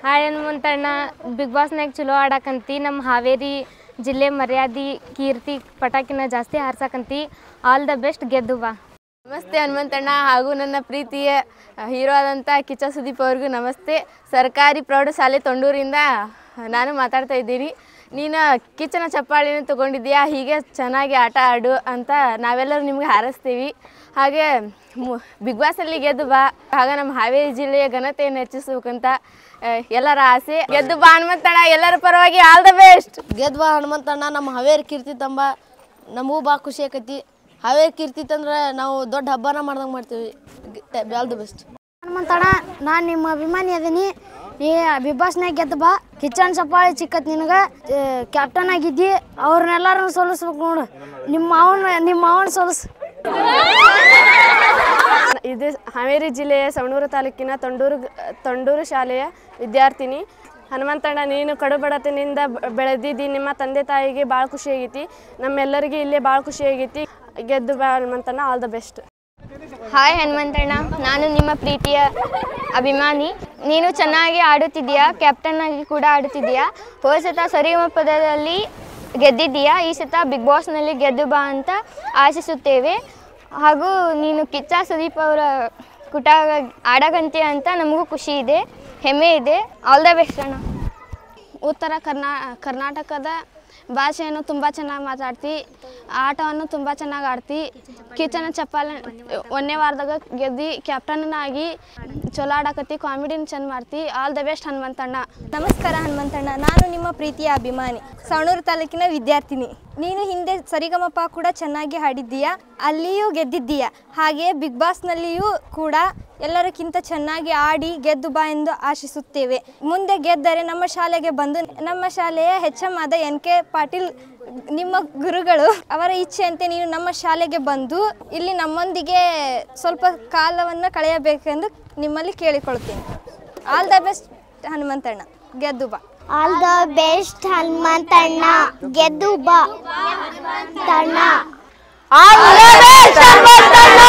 Hi ಹನುಮಂತಣ್ಣ, big ಬಾಸ್ನಾಗ ಚಲೋ ಆಡಕಂತಿ. ನಮ್ಮ ಹಾವೇರಿ ಜಿಲ್ಲೆ ಮರ್ಯಾದೆ ಕೀರ್ತಿ ಪಟಾಕಿನ ಜಾಸ್ತಿ ಹಾರ್ಸಕಂತಿ. ಆಲ್ ದ ಬೆಸ್ಟ್, ಗೆದ್ದು ಬಾ. ನಮಸ್ತೆ ಹನುಮಂತಣ್ಣ ಹಾಗೂ ನನ್ನ ಪ್ರೀತಿಯ ಹೀರೋ ಆದಂಥ ಕಿಚ್ಚ ಸುದೀಪ್ ಅವ್ರಿಗೂ ನಮಸ್ತೆ. ಸರ್ಕಾರಿ ಪ್ರೌಢಶಾಲೆ ತೊಂಡೂರಿಂದ ನಾನು ಮಾತಾಡ್ತಾ ಇದ್ದೀನಿ. ನೀನು ಕಿಚ್ಚನ ಚಪ್ಪಾಳಿನ ತೊಗೊಂಡಿದ್ದೀಯಾ, ಹೀಗೆ ಚೆನ್ನಾಗಿ ಆಟ ಆಡು ಅಂತ ನಾವೆಲ್ಲರೂ ನಿಮ್ಗೆ ಹಾರೈಸ್ತೀವಿ. ಹಾಗೆ ಬಿಗ್ ಬಾಸಲ್ಲಿ ಗೆದ್ದು ಬಾ, ಆಗ ನಮ್ಮ ಹಾವೇರಿ ಜಿಲ್ಲೆಯ ಘನತೆಯನ್ನು ಹೆಚ್ಚಿಸ್ಬೇಕಂತ ಎಲ್ಲರ ಆಸೆ. ಗೆದ್ದು ಬಾ ಹನುಮಂತಣ್ಣ, ಎಲ್ಲರ ಪರವಾಗಿ ಆಲ್ ದ ಬೆಸ್ಟ್. ಗೆದ್ದು ಬಾ ಹನುಮಂತಣ್ಣ, ನಮ್ಮ ಹಾವೇರಿ ಕೀರ್ತಿ ತಂಬ. ನಮಗೂ ಭಾಳ ಖುಷಿ ಆಕೈತಿ. ಹಾವೇರಿ ಕೀರ್ತಿ ತಂದ್ರೆ ನಾವು ದೊಡ್ಡ ಹಬ್ಬನ ಮಾಡ್ದಂಗೆ ಮಾಡ್ತೀವಿ. ಆಲ್ ದ ಬೆಸ್ಟ್ ಹನುಮಂತಣ್ಣ, ನಾನು ನಿಮ್ಮ ಅಭಿಮಾನಿ ಅದೀನಿ. ನೀ ಬಿಗ್ ಬಾಸ್ನಾಗ ಗೆದ್ದು ಬಾ. ಕಿಚ್ಚನ್ ಚಪ್ಪಾಳಿ ಚಿಕ್ಕತ್ ನಿನಗೆ ಕ್ಯಾಪ್ಟನ್ ಆಗಿದ್ದಿ. ಅವ್ರನ್ನೆಲ್ಲರೂ ಸೋಲಿಸ್ಬೇಕು ನೋಡು. ನಿಮ್ಮ ಅವನ ಸೋಲಿಸ್. ಇದು ಹಾವೇರಿ ಜಿಲ್ಲೆಯ ಸವಣೂರು ತಾಲೂಕಿನ ತೊಂಡೂರು ಶಾಲೆಯ ವಿದ್ಯಾರ್ಥಿನಿ. ಹನುಮಂತಣ್ಣ, ನೀನು ಕಡುಬಡತನಿಂದ ಬೆಳೆದಿದ್ದಿ. ನಿಮ್ಮ ತಂದೆ ತಾಯಿಗೆ ಭಾಳ ಖುಷಿ ಆಗೈತಿ. ನಮ್ಮೆಲ್ಲರಿಗೆ ಇಲ್ಲೇ ಭಾಳ ಖುಷಿ ಆಗೈತಿ. ಗೆದ್ದು ಬಾ ಹನುಮಂತಣ್ಣ, ಆಲ್ ದ ಬೆಸ್ಟ್. ಹಾಯ್ ಹನುಮಂತಣ್ಣ, ನಾನು ನಿಮ್ಮ ಪ್ರೀತಿಯ ಅಭಿಮಾನಿ. ನೀನು ಚೆನ್ನಾಗಿ ಆಡುತ್ತಿದ್ದೀಯಾ, ಕ್ಯಾಪ್ಟನ್ ಆಗಿ ಕೂಡ ಆಡುತ್ತಿದ್ದೀಯಾ. ಹೋದ ಸತ ಸರಿಗಮಪದಲ್ಲಿ ಗೆದ್ದಿದ್ದೀಯಾ. ಈ ಸತ ಬಿಗ್ ಬಾಸ್ನಲ್ಲಿ ಗೆದ್ದು ಬಾ ಅಂತ ಆಶಿಸುತ್ತೇವೆ. ಹಾಗೂ ನೀನು ಕಿಚ್ಚ ಸುದೀಪ್ ಅವರ ಕುಟ ಆಡಗಂತೆ ಅಂತ ನಮಗೂ ಖುಷಿ ಇದೆ, ಹೆಮ್ಮೆ ಇದೆ. ಆಲ್ ದ ಬೆಸ್ಟ್ ಅಣ್ಣ. ಉತ್ತರ ಕರ್ನಾಟಕದ ಭಾಷೆಯನ್ನು ತುಂಬ ಚೆನ್ನಾಗಿ ಮಾತಾಡ್ತಿ, ಆಟವನ್ನು ತುಂಬ ಚೆನ್ನಾಗಿ ಆಡ್ತಿ. ಕಿಚ್ಚನ ಚಪ್ಪಾಳೆ 1ನೇ ವಾರದಾಗ ಗೆದ್ದು ಕ್ಯಾಪ್ಟನ್ನಾಗಿ ಚಲೋ ಆಡಕತ್ತಿ, ಕಾಮಿಡಿನ ಚೆಂದ ಮಾಡ್ತಿ. All the best Hanumanthanna. ನಮಸ್ಕಾರ ಹನುಮಂತಣ್ಣ, ನಾನು ನಿಮ್ಮ ಪ್ರೀತಿಯ ಅಭಿಮಾನಿ, ಸವಣೂರು ತಾಲೂಕಿನ ವಿದ್ಯಾರ್ಥಿನಿ. ನೀನು ಹಿಂದೆ ಸರಿಗಮಪ ಕೂಡ ಚೆನ್ನಾಗಿ ಹಾಡಿದ್ದೀಯಾ, ಅಲ್ಲಿಯೂ ಗೆದ್ದಿದ್ದೀಯಾ. ಹಾಗೆ ಬಿಗ್ ಬಾಸ್ನಲ್ಲಿಯೂ ಕೂಡ ಎಲ್ಲರಕ್ಕಿಂತ ಚೆನ್ನಾಗಿ ಆಡಿ ಗೆದ್ದು ಬಾ ಎಂದು ಆಶಿಸುತ್ತೇವೆ. ಮುಂದೆ ಗೆದ್ದರೆ ನಮ್ಮ ಶಾಲೆಗೆ ಬಂದು ನಮ್ಮ ಶಾಲೆಯ HM ಆದ NK ಪಾಟೀಲ್ ನಿಮ್ಮ ಗುರುಗಳು, ಅವರ ಇಚ್ಛೆಯಂತೆ ನೀನು ನಮ್ಮ ಶಾಲೆಗೆ ಬಂದು ಇಲ್ಲಿ ನಮ್ಮೊಂದಿಗೆ ಸ್ವಲ್ಪ ಕಾಲವನ್ನು ಕಳೆಯಬೇಕೆಂದು ನಿಮ್ಮಲ್ಲಿ ಕೇಳಿಕೊಳ್ತೇನೆ. ಆಲ್ ದ ಬೆಸ್ಟ್ ಹನುಮಂತಣ್ಣ, ಗೆದ್ದು ಬಾ. ಆಲ್ ದ ಬೆಸ್ಟ್ ಹನುಮಂತಣ್ಣ, ಗೆದ್ದು ಬಾ. All the best ಹನುಮಂತಣ್ಣ.